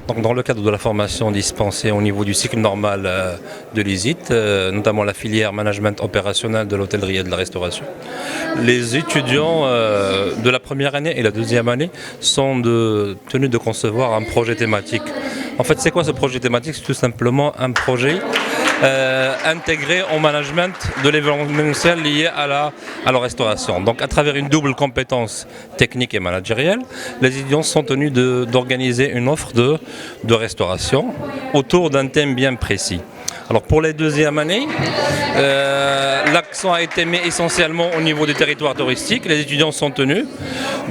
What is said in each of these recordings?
Donc, dans le cadre de la formation dispensée au niveau du cycle normal de l'ISIT, notamment la filière management opérationnel de l'hôtellerie et de la restauration, les étudiants de la première année et la deuxième année sont tenus de concevoir un projet thématique. En fait, c'est quoi ce projet thématique? C'est tout simplement un projet intégré au management de l'événementiel lié à la restauration. Donc à travers une double compétence technique et managérielle, les étudiants sont tenus d'organiser une offre de restauration autour d'un thème bien précis. Alors pour les deuxièmes années, l'accent a été mis essentiellement au niveau des territoires touristiques. Les étudiants sont tenus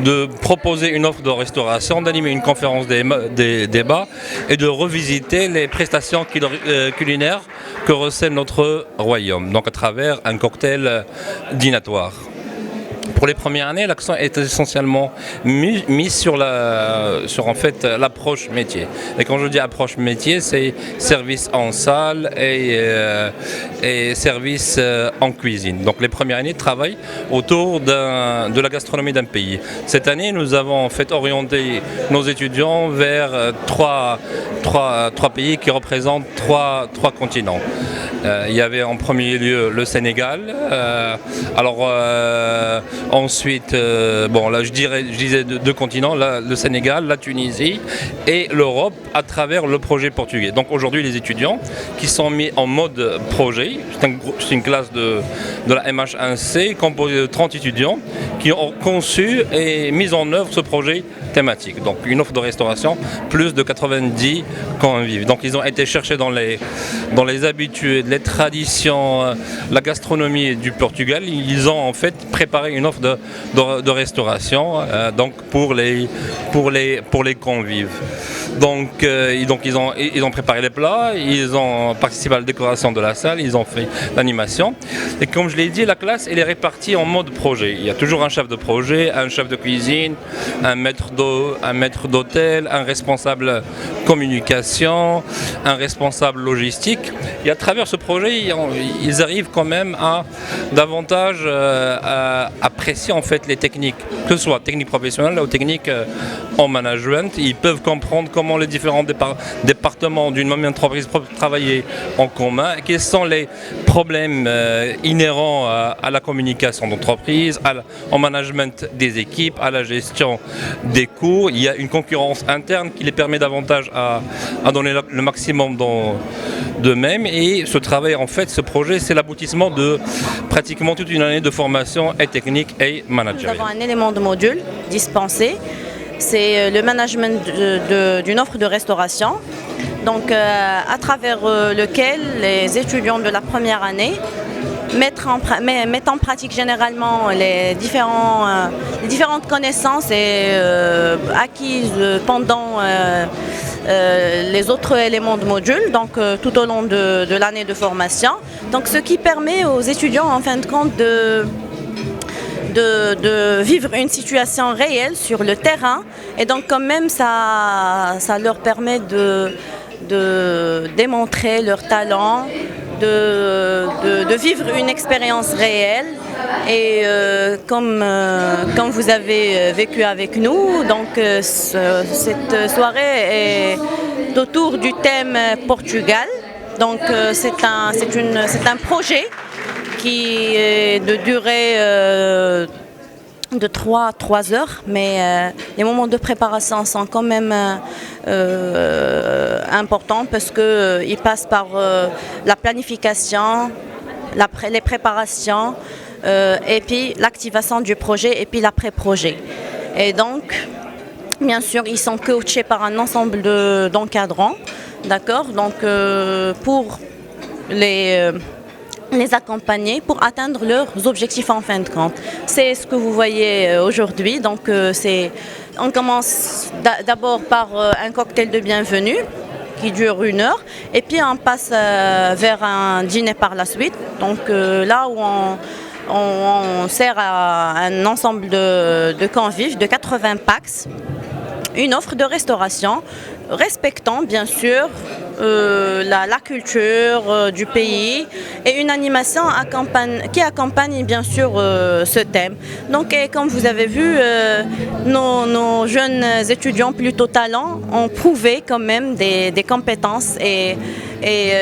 de proposer une offre de restauration, d'animer une conférence des débats et de revisiter les prestations culinaires que recèle notre royaume, donc à travers un cocktail dînatoire. Pour les premières années, l'accent est essentiellement mis sur l'approche métier. Et quand je dis approche métier, c'est service en salle et service en cuisine. Donc les premières années travaillent autour de la gastronomie d'un pays. Cette année, nous avons en fait orienté nos étudiants vers trois pays qui représentent trois continents. Il y avait en premier lieu le Sénégal. Ensuite, là je disais deux continents, le Sénégal, la Tunisie et l'Europe à travers le projet portugais. Donc aujourd'hui les étudiants qui sont mis en mode projet, c'est une classe de la MH1C composée de 30 étudiants qui ont conçu et mis en œuvre ce projet thématique. Donc une offre de restauration, plus de 90 convives. Donc ils ont été cherchés dans les habitudes, les traditions, la gastronomie du Portugal. Ils ont en fait préparé une offre de restauration donc pour les convives. Donc ils ont préparé les plats, ils ont participé à la décoration de la salle, ils ont fait l'animation. Et comme je l'ai dit, la classe elle est répartie en mode projet. Il y a toujours un chef de projet, un chef de cuisine, un maître d'hôtel, un responsable communication, un responsable logistique. Et à travers ce projet, ils arrivent quand même à davantage apprécier en fait les techniques, que ce soit techniques professionnelles ou techniques en management. Ils peuvent comprendre comment les différents départements d'une même entreprise peuvent travailler en commun, quels sont les problèmes inhérents à la communication d'entreprise, au management des équipes, à la gestion des coûts. Il y a une concurrence interne qui les permet davantage à donner le maximum d'eux-mêmes. Et ce travail, en fait, ce projet, c'est l'aboutissement de pratiquement toute une année de formation et technique et managériale. Nous avons un élément de module dispensé. C'est le management d'une offre de restauration, donc à travers lequel les étudiants de la première année mettent en pratique généralement les différentes connaissances acquises pendant les autres éléments de module, donc tout au long de l'année de formation. Donc ce qui permet aux étudiants en fin de compte de vivre une situation réelle sur le terrain, et donc quand même ça leur permet de démontrer leur talent, de vivre une expérience réelle. Et comme vous avez vécu avec nous, donc cette soirée est autour du thème Portugal. Donc c'est un projet qui est de durée de 3 heures, mais les moments de préparation sont quand même importants parce qu'ils passent par la planification, les préparations, et puis l'activation du projet et puis l'après-projet. Et donc, bien sûr, ils sont coachés par un ensemble d'encadrants, d'accord, donc pour les accompagner pour atteindre leurs objectifs en fin de compte. C'est ce que vous voyez aujourd'hui. Donc on commence d'abord par un cocktail de bienvenue qui dure 1 heure, et puis on passe vers un dîner par la suite. Donc là où on sert à un ensemble de convives de 80 pax, une offre de restauration respectant bien sûr la culture du pays et une animation qui accompagne bien sûr ce thème. Donc, comme vous avez vu, nos jeunes étudiants plutôt talents ont prouvé quand même des compétences et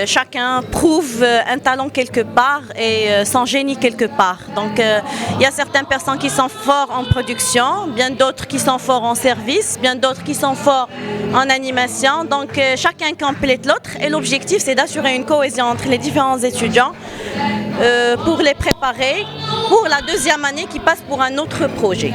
chacun prouve un talent quelque part et son génie quelque part. Donc il y a certaines personnes qui sont fortes en production, bien d'autres qui sont forts en service, bien d'autres qui sont forts en animation. Donc chacun complète l'autre et l'objectif c'est d'assurer une cohésion entre les différents étudiants pour les préparer pour la deuxième année qui passe pour un autre projet.